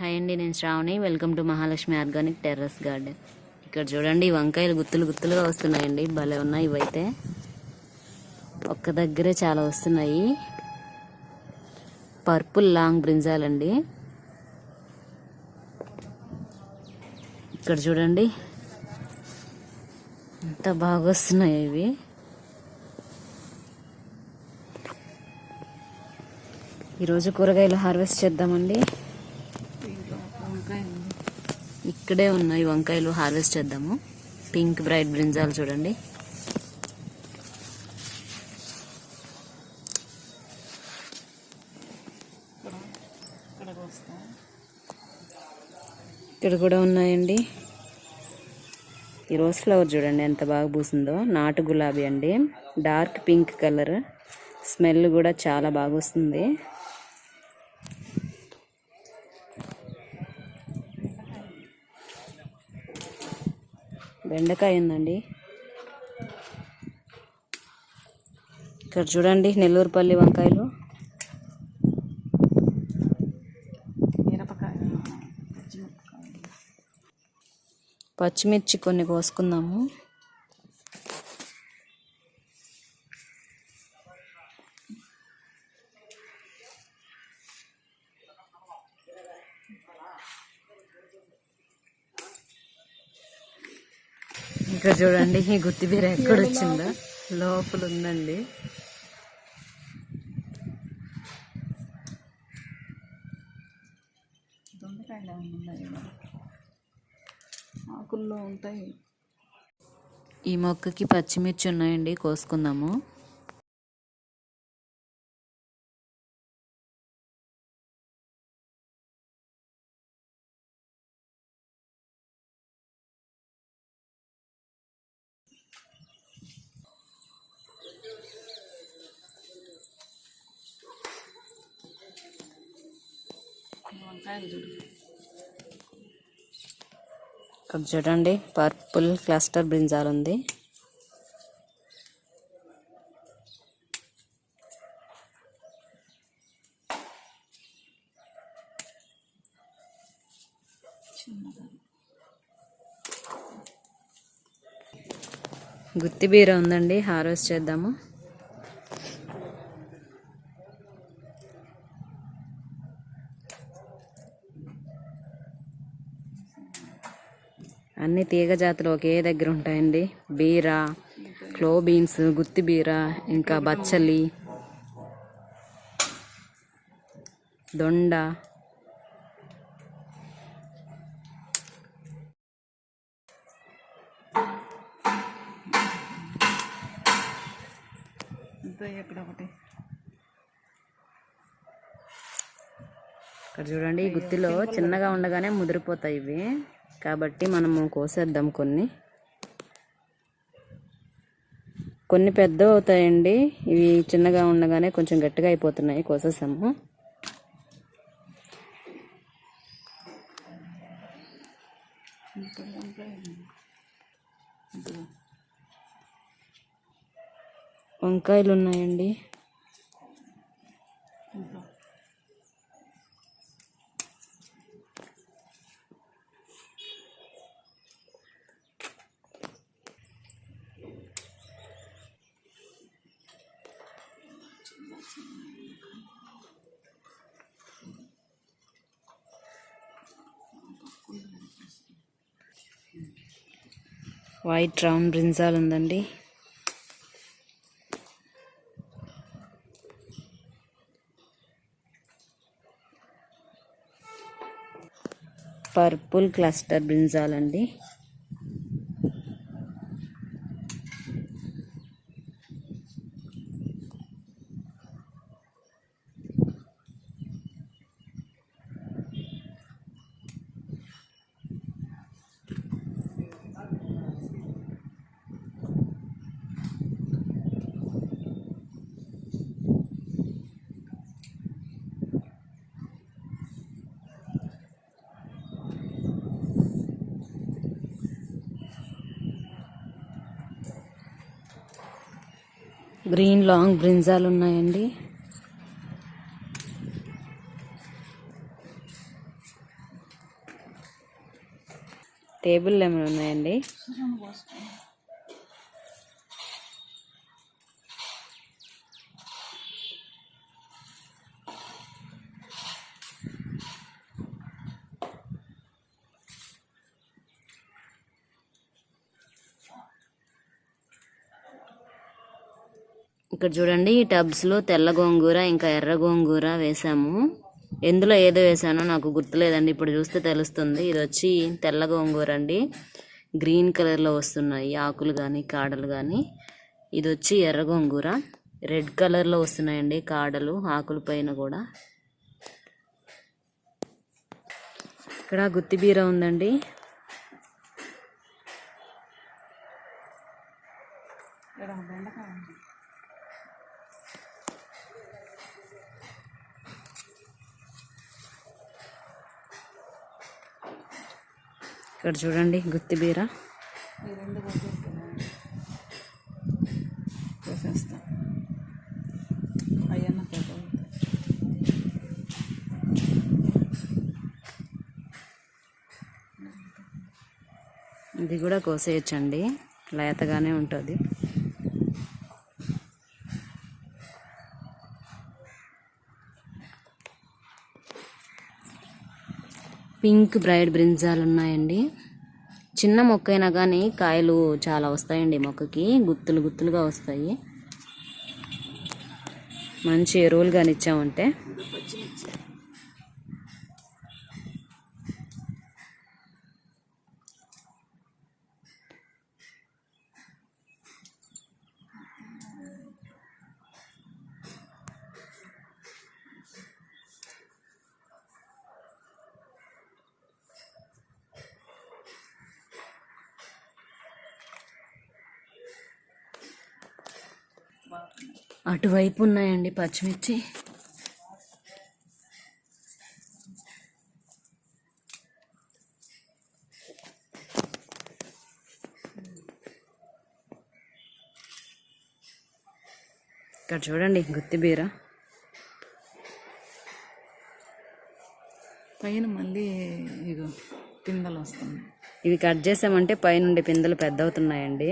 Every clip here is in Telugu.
హాయ్ అండి, నేను Shravani. Welcome to Mahalakshmi organic terrace garden. ఇక్కడ చూడండి, వంకాయలు గుత్తులు గుత్తులుగా వస్తున్నాయండి. భలే ఉన్నాయి ఇవైతే. ఒక్క దగ్గరే చాలా వస్తున్నాయి. పర్పుల్ లాంగ్ బ్రింజాల్ అండి. ఇక్కడ చూడండి ఎంత బాగా వస్తున్నాయి ఇవి. ఈరోజు కూరగాయలు హార్వెస్ట్ చేద్దామండి. ఇక్కడే ఉన్నాయి వంకాయలు, హార్వెస్ట్ చేద్దాము. పింక్ బ్రైట్ బ్రింజాల్ చూడండి. ఇక్కడ కూడా ఉన్నాయండి. ఈ రోజ్ ఫ్లవర్ చూడండి ఎంత బాగా పూసిందో. నాటు గులాబీ అండి, డార్క్ పింక్ కలర్. స్మెల్ కూడా చాలా బాగా వస్తుంది. బెండకాయ ఉందండి. ఇక్కడ చూడండి నెల్లూరుపల్లి వంకాయలు. పచ్చిమిర్చి కొన్ని కోసుకుందాము. ఇక్కడ చూడండి ఈ గుత్తిబీర ఎక్కడ వచ్చిందో, లోపల ఉందండి. ఆకుల్లో ఉంటాయి. ఈ మొక్కకి పచ్చిమిర్చి ఉన్నాయండి, కోసుకుందాము. ఇక్కడ చూడండి పర్పుల్ క్లస్టర్ బ్రింజాల్ ఉంది. గుత్తిబీర ఉందండి, హార్వెస్ట్ చేద్దాము. అన్ని తీగ జాతులు ఒకే దగ్గర ఉంటాయండి. బీర, క్లో బీన్స్, గుత్తి బీర, ఇంకా బచ్చలి, దొండ. ఇక్కడ చూడండి ఈ గుత్తిలో చిన్నగా ఉండగానే ముదిరిపోతాయి ఇవి, కాబట్టి మనము కోసేద్దాం. కొన్ని పెద్ద అవుతాయండి, ఇవి చిన్నగా ఉండగానే కొంచెం గట్టిగా అయిపోతున్నాయి, కోసేసాము. వంకాయలు ఉన్నాయండి. వైట్ రౌండ్ బ్రింజాల్ ఉందండి. పర్పుల్ క్లస్టర్ బ్రింజాల్ అండి. గ్రీన్ లాంగ్ బ్రింజాల్ ఉన్నాయండి. టేబుల్ ఏమైనా ఉన్నాయండి? సుజన్ పోసుకో. ఇక్కడ చూడండి, ఈ టబ్స్లో తెల్ల గోంగూర ఇంకా ఎర్ర గోంగూర వేసాము. ఎందులో ఏదో వేసానో నాకు గుర్తులేదండి, ఇప్పుడు చూస్తే తెలుస్తుంది. ఇది వచ్చి తెల్ల గోంగూర అండి, గ్రీన్ కలర్లో వస్తున్నాయి ఆకులు కానీ కాడలు కానీ. ఇది వచ్చి ఎర్ర గోంగూర, రెడ్ కలర్లో వస్తున్నాయండి కాడలు ఆకుల పైన కూడా. ఇక్కడ గుత్తిబీర ఉందండి. ఇక్కడ బెండకాయ ఉంది. ఇక్కడ చూడండి గుత్తిబీర. ఈ రెండు కోసేస్తా అయ్యన్న పెద్ద. ఇది కూడా కోసేయచ్చండి, లేతగానే ఉంటుంది. పింక్ బ్రైడ్ బ్రింజాలు ఉన్నాయండి. చిన్న మొక్క అయినా కానీ కాయలు చాలా వస్తాయండి మొక్కకి, గుత్తులు గుత్తులుగా వస్తాయి. మంచి ఎరువులు కానీ ఇచ్చామంటే. అటువైపు ఉన్నాయండి పచ్చిమిర్చి. ఇక్కడ చూడండి గుత్తిబీర. పైన మళ్ళీ ఇగో పిందెలు వస్తుంది. ఇవి కట్ చేసామంటే పైనుండి పిందెలు పెద్ద అవుతున్నాయండి.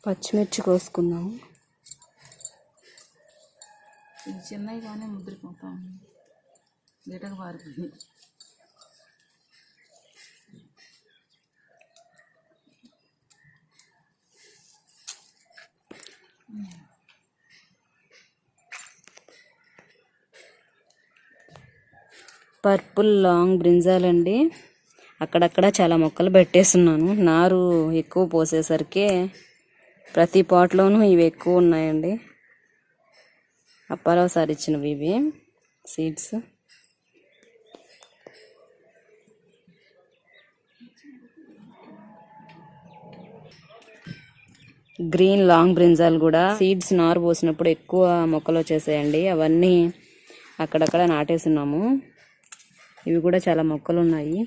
పచ్చిమిర్చి కోసుకున్నాము. ఇది చిన్నవి కానీ ముద్రపోతాం, గిటకు పారిపోయింది. పర్పుల్ లాంగ్ బ్రింజాలండి. అక్కడక్కడ చాలా మొక్కలు పెట్టేస్తున్నాను, నారు ఎక్కువ పోసేసరికి ప్రతి పాట్లోనూ ఇవి ఎక్కువ ఉన్నాయండి. అప్పారావు సార్ ఇచ్చినవి ఇవి సీడ్స్. గ్రీన్ లాంగ్ బ్రింజాల్ కూడా సీడ్స్ నారు పోసినప్పుడు ఎక్కువ మొక్కలు వచ్చేసాయండి. అవన్నీ అక్కడక్కడ నాటేస్తున్నాము. ఇవి కూడా చాలా మొక్కలు ఉన్నాయి.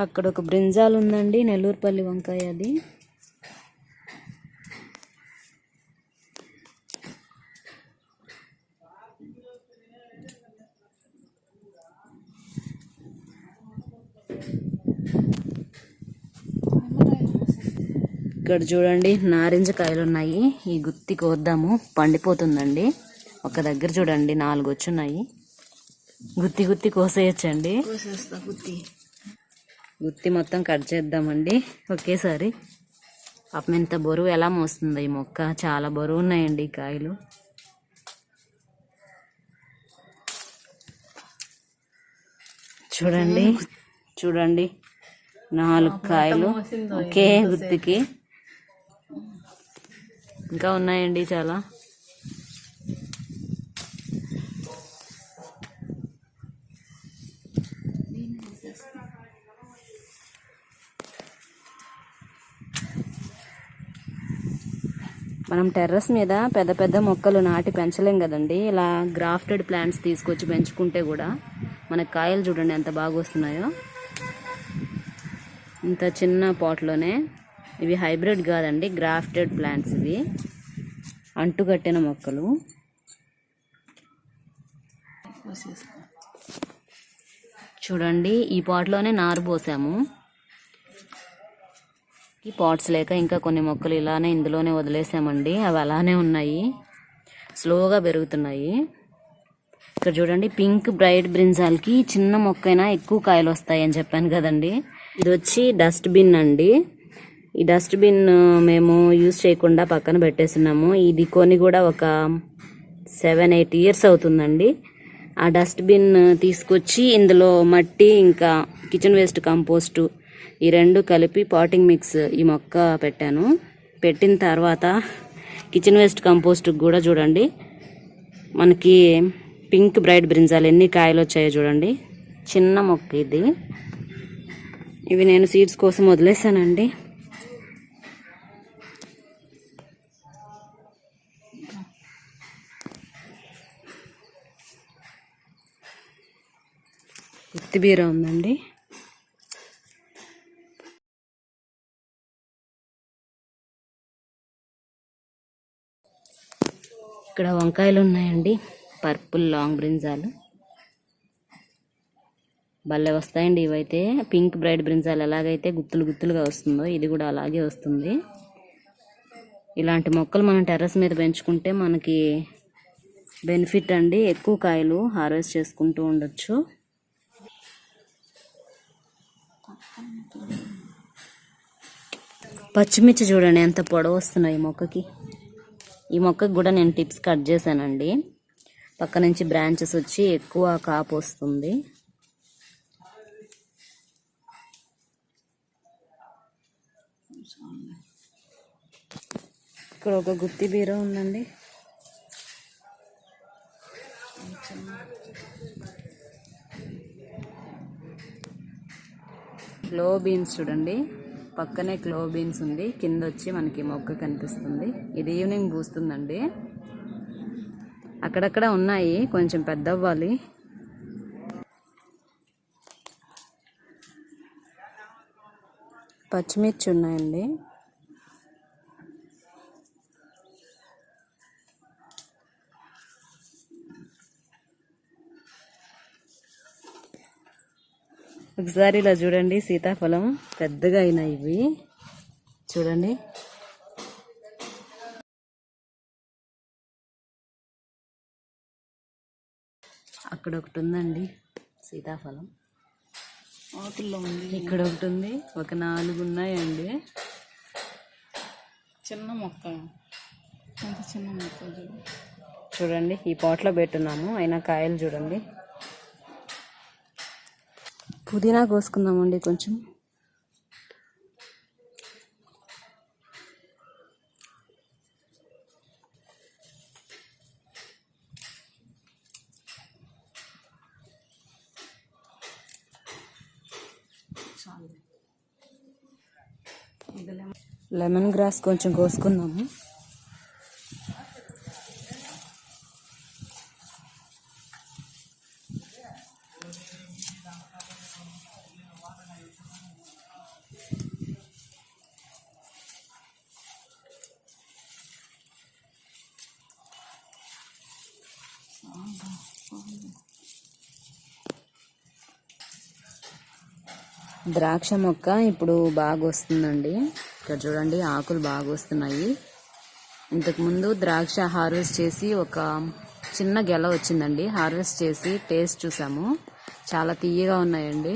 అక్కడ ఒక బ్రింజాల్ ఉందండి, నెల్లూరుపల్లి వంకాయ అది. ఇక్కడ చూడండి నారింజ కాయలు ఉన్నాయి. ఈ గుత్తి కోద్దాము, పండిపోతుందండి. ఒక దగ్గర చూడండి 4 వచ్చున్నాయి. గుత్తి గుత్తి కోసేయచ్చండి. కోసేస్తా గుత్తి మొత్తం కట్ చేద్దామండి ఒకేసారి. పాపం ఎంత బరువు ఎలా మోస్తుంది ఈ మొక్క, చాలా బరువు ఉన్నాయండి ఈ కాయలు. చూడండి చూడండి 4 కాయలు ఒకే గుత్తికి. ఇంకా ఉన్నాయండి చాలా. మనం టెర్రస్ మీద పెద్ద పెద్ద మొక్కలు నాటి పెంచలేం కదండి. ఇలా గ్రాఫ్టెడ్ ప్లాంట్స్ తీసుకొచ్చి పెంచుకుంటే కూడా మనకి కాయలు చూడండి ఎంత బాగా వస్తున్నాయో. ఇంత చిన్న పాట్లోనే. ఇవి హైబ్రిడ్ కాదండి, గ్రాఫ్టెడ్ ప్లాంట్స్. ఇవి అంటుకట్టిన మొక్కలు. చూడండి ఈ పాట్లోనే నారు పోసాము. ఈ పాట్స్ లేక ఇంకా కొన్ని మొక్కలు ఇలానే ఇందులోనే వదిలేసామండి. అవి అలానే ఉన్నాయి, స్లోగా పెరుగుతున్నాయి. ఇక్కడ చూడండి పింక్ బ్రైట్ బ్రింజాల్కి చిన్న మొక్కైనా ఎక్కువ కాయలు వస్తాయి అని చెప్పాను కదండి. ఇది వచ్చి డస్ట్బిన్ అండి. ఈ డస్ట్బిన్ మేము యూజ్ చేయకుండా పక్కన పెట్టేస్తున్నాము. ఇది కొని కూడా ఒక 7-8 ఇయర్స్ అవుతుందండి. ఆ డస్ట్బిన్ తీసుకొచ్చి ఇందులో మట్టి ఇంకా కిచెన్ వేస్ట్ కంపోస్టు ఈ రెండు కలిపి పాటింగ్ మిక్స్ ఈ మొక్క పెట్టాను. పెట్టిన తర్వాత కిచెన్ వేస్ట్ కంపోస్ట్కి కూడా చూడండి మనకి పింక్ బ్రైట్ బ్రింజాల్ ఎన్ని కాయలు వచ్చాయో చూడండి. చిన్న మొక్క ఇది. ఇవి నేను సీడ్స్ కోసం వదిలేసానండి. కొత్తిమీర ఉందండి. ఇక్కడ వంకాయలు ఉన్నాయండి, పర్పుల్ లాంగ్ బ్రింజాలు. భలే వస్తాయండి ఇవైతే. పింక్ బ్రైట్ బ్రింజాల్ ఎలాగైతే గుత్తులు గుత్తులుగా వస్తుందో ఇది కూడా అలాగే వస్తుంది. ఇలాంటి మొక్కలు మనం టెర్రస్ మీద పెంచుకుంటే మనకి బెనిఫిట్ అండి. ఎక్కువ కాయలు హార్వెస్ట్ చేసుకుంటూ ఉండొచ్చు. పచ్చిమిర్చి చూడండి ఎంత పొడవు వస్తున్నాయి ఈ మొక్కకి. ఈ మొక్కకి కూడా నేను టిప్స్ కట్ చేశానండి. పక్క నుంచి బ్రాంచెస్ వచ్చి ఎక్కువ కాపు వస్తుంది. ఇక్కడ ఒక గుత్తి బీర ఉందండి. క్లో బీన్స్ చూడండి, పక్కనే క్లో బీన్స్ ఉంది. కింద వచ్చి మనకి మొక్క కనిపిస్తుంది. ఇది ఈవినింగ్ పూస్తుందండి. అక్కడక్కడ ఉన్నాయి, కొంచెం పెద్ద అవ్వాలి. పచ్చిమిర్చి ఉన్నాయండి. ఒకసారి ఇలా చూడండి, సీతాఫలం పెద్దగా అయినాయి ఇవి చూడండి. అక్కడ ఒకటి ఉందండి సీతాఫలం, ఆకుల్లో ఉంది. ఇక్కడ ఒకటి ఉంది. ఒక 4 ఉన్నాయండి. చిన్న మొక్క, ఎంత చిన్న మొక్క చూడండి. ఈ పాట్లో పెట్టున్నాము, అయినా కాయలు చూడండి. పుదీనా కోసుకుందామండి కొంచెం. లెమన్ గ్రాస్ కొంచెం కోసుకుందాము. ద్రాక్ష మొక్క ఇప్పుడు బాగా వస్తుందండి. ఇక్కడ చూడండి ఆకులు బాగా వస్తున్నాయి. ఇంతకుముందు ద్రాక్ష హార్వెస్ట్ చేసి ఒక చిన్న గెల వచ్చిందండి. హార్వెస్ట్ చేసి టేస్ట్ చూసాము, చాలా తీయగా ఉన్నాయండి.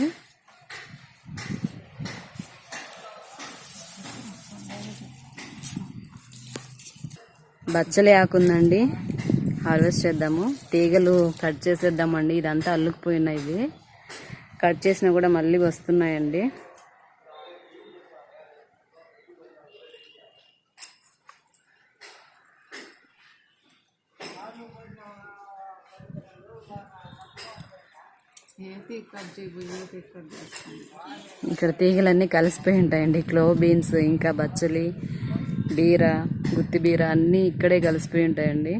బచ్చలి ఆకు ఉందండి, హార్వెస్ట్ చేద్దాము. తీగలు కట్ చేసేద్దామండి. ఇదంతా అల్లుకుపోయినాయి. ఇవి కట్ చేసినా కూడా మళ్ళీ వస్తున్నాయండి. చేస్తాను. ఇక్కడ తీగలన్నీ కలిసిపోయి ఉంటాయండి. క్లో బీన్స్ ఇంకా బచ్చలి బీర, గుత్తి బీర అన్నీ ఇక్కడే కలిసిపోయి ఉంటాయండి.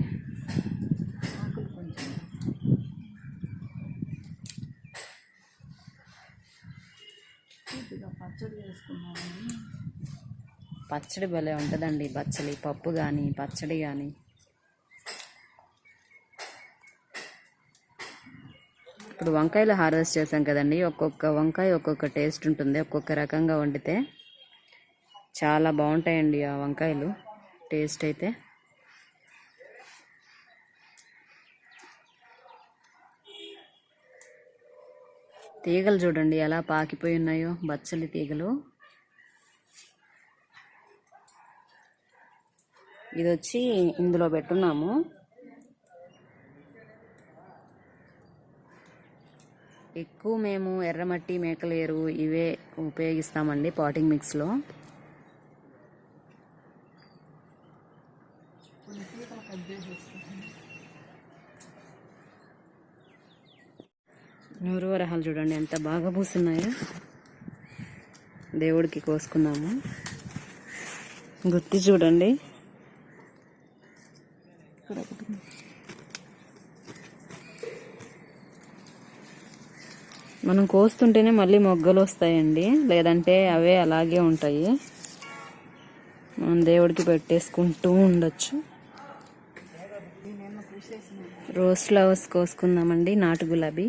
పచ్చడి చేసుకున్నాము. పచ్చడి భలే ఉంటుందండి. బచ్చలి పప్పు కానీ పచ్చడి కానీ. ఇప్పుడు వంకాయలు హార్వెస్ట్ చేసాం కదండి. ఒక్కొక్క వంకాయ ఒక్కొక్క టేస్ట్ ఉంటుంది. ఒక్కొక్క రకంగా వండితే చాలా బాగుంటాయండి ఆ వంకాయలు టేస్ట్ అయితే. తీగలు చూడండి ఎలా పాకిపోయి ఉన్నాయో, బచ్చలి తీగలు. ఇది వచ్చి ఇందులో పెట్టున్నాము. ఎక్కువ మేము ఎర్రమట్టి, మేకల ఎరువు ఇవే ఉపయోగిస్తామండి పాటింగ్ మిక్స్లో. నూరు వరహాలు చూడండి ఎంత బాగా పూస్తున్నాయో. దేవుడికి కోసుకున్నాము. గుత్తి చూడండి. మనం కోస్తుంటేనే మళ్ళీ మొగ్గలు వస్తాయండి, లేదంటే అవే అలాగే ఉంటాయి. మనం దేవుడికి పెట్టేసుకుంటూ ఉండొచ్చు. రోజ్ ఫ్లవర్స్ కోసుకుందామండి, నాటు గులాబీ.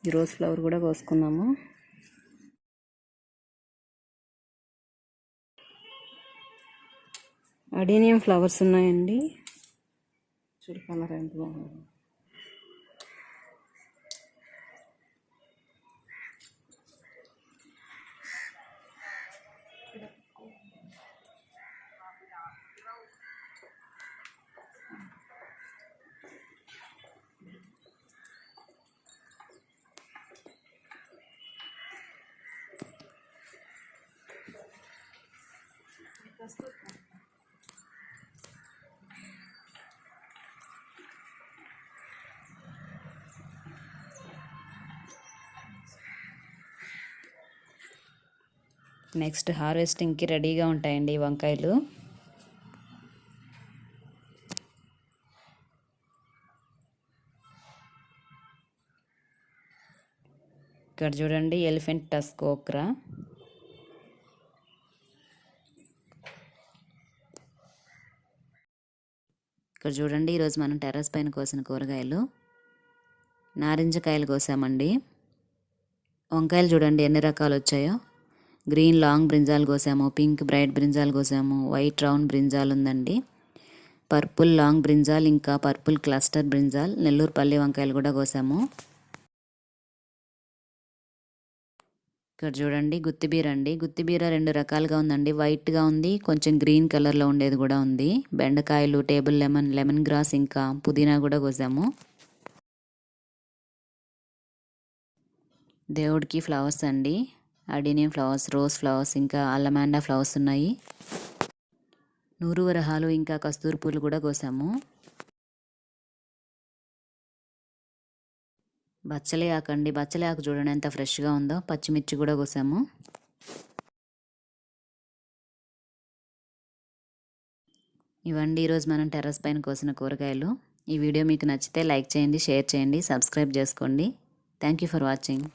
ఈ రోజ్ ఫ్లవర్ కూడా కోసుకుందాము. అడేనియం ఫ్లవర్స్ ఉన్నాయండి. చూడు కలర్ ఎంత బాగుంది. నెక్స్ట్ హార్వెస్టింగ్కి రెడీగా ఉంటాయండి ఈ వంకాయలు. ఇక్కడ చూడండి ఎలిఫెంట్ టస్క్ ఓక్రా. ఇక్కడ చూడండి ఈరోజు మనం టెర్రస్ పైన కోసిన కూరగాయలు. నారింజకాయలు కోసామండి. వంకాయలు చూడండి ఎన్ని రకాలు వచ్చాయో. గ్రీన్ లాంగ్ బ్రింజాల్ కోసాము, పింక్ బ్రైట్ బ్రింజాల్ కోసాము, వైట్ రౌండ్ బ్రింజాల్ ఉందండి, పర్పుల్ లాంగ్ బ్రింజాల్, ఇంకా పర్పుల్ క్లస్టర్ బ్రింజాల్, నెల్లూరు పల్లి వంకాయలు కూడా కోసాము. ఇక్కడ చూడండి గుత్తిబీర అండి. గుత్తిబీర 2 రకాలుగా ఉందండి. వైట్గా ఉంది, కొంచెం గ్రీన్ కలర్లో ఉండేది కూడా ఉంది. బెండకాయలు, టేబుల్ లెమన్, లెమన్ గ్రాస్, ఇంకా పుదీనా కూడా కోసాము. దేవుడికి ఫ్లవర్స్ అండి. అడేనియం ఫ్లవర్స్, రోజ్ ఫ్లవర్స్, ఇంకా అల్లమాండా ఫ్లవర్స్ ఉన్నాయి. నూరు వరహాలు ఇంకా కస్తూరి పూలు కూడా కోసాము. బచ్చలి ఆకు అండి. బచ్చలి ఆకు చూడండి ఎంత ఫ్రెష్గా ఉందో. పచ్చిమిర్చి కూడా కోసాము. ఇవండి ఈరోజు మనం టెర్రస్ పైన కోసిన కూరగాయలు. ఈ వీడియో మీకు నచ్చితే లైక్ చేయండి, షేర్ చేయండి, సబ్స్క్రైబ్ చేసుకోండి. Thank you for watching.